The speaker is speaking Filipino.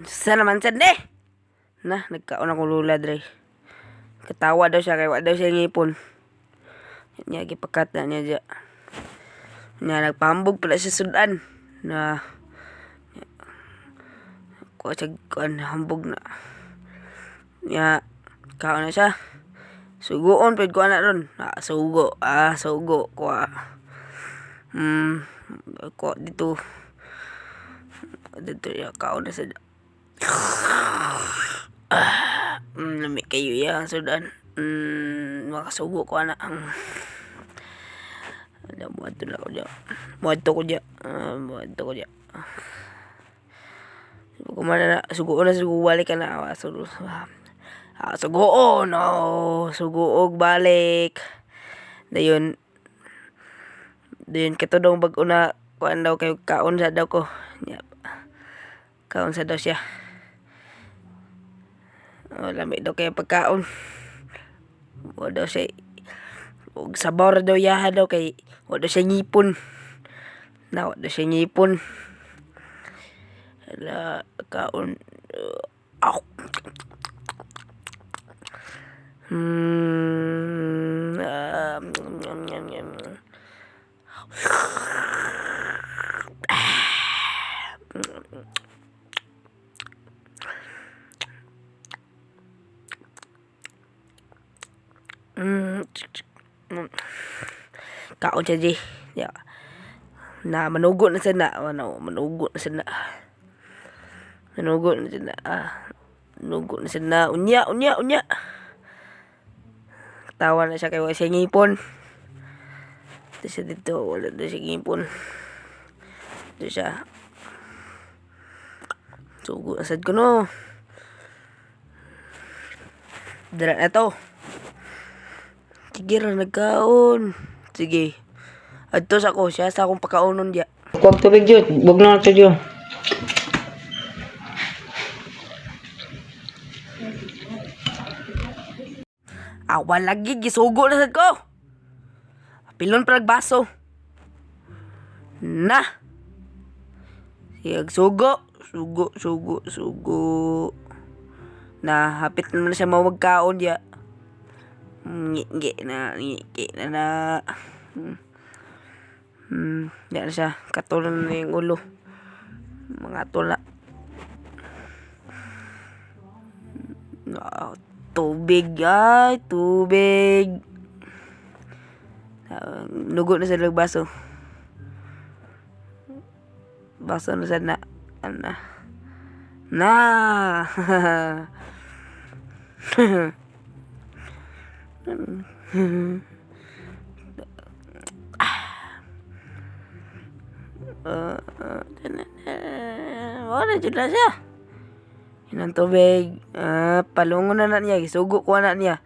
Sa naman sad eh. Na, nagkaon akong lula dre. Katawa daw siya kay wa daw siya ngipon. Nya gipakat na niya dya. Nya nagpahambog pala siya sudan na ko siya kuan hambog na. Nya kaon na siya. Suguon pud ko ana ron. Sugo. Sugo ko. Ko dito. Dito ya kaon na sa. Lami kayo ya sudan. Makasugo ko ana. Muadto na ko dya. Muadto ko dya. Kumana na, sugo balik ka na. Sugoon, sugoog balik. Dayon katudong bag una, kuan daw kayo, kaon sa daw ko. Yep. Kaon sa daw siya. Lamig daw kayo pagkaon. Wa daw siya, og sabaw daw yaha daw kay, wa daw siya ngipon. Wa daw siya ngipon. Hala, kaon. Kaon siya di. Ya. Na manugo na siya na. Manugo na siya na. Manugo na siya na. Manugo na siya na. Unya. Tawa na siya kay wala siya ngipon. Ito siya dito. Wala na siya ngipon. Ito siya. Sugo na sad ko no. Dara na to. Sige ra nagkaon. Sige. Adto sa ko siya sa akong pagkaonon diya. Kuwag tubig yun. Huwag na natin yun. Awa lagi gisugo na sad ko. Pilon pa baso. Na. Siyag sugo. Sugo. Na hapit na siya mawagkaon diya. Ngi na. Di na siya. Katulan na yung ulo. Mga tula. Tubig. Nugo na sa baso. Baso na sa na. Wala dyan na siya. Inang tubig. Palungon na niya. Isugo ko na niya.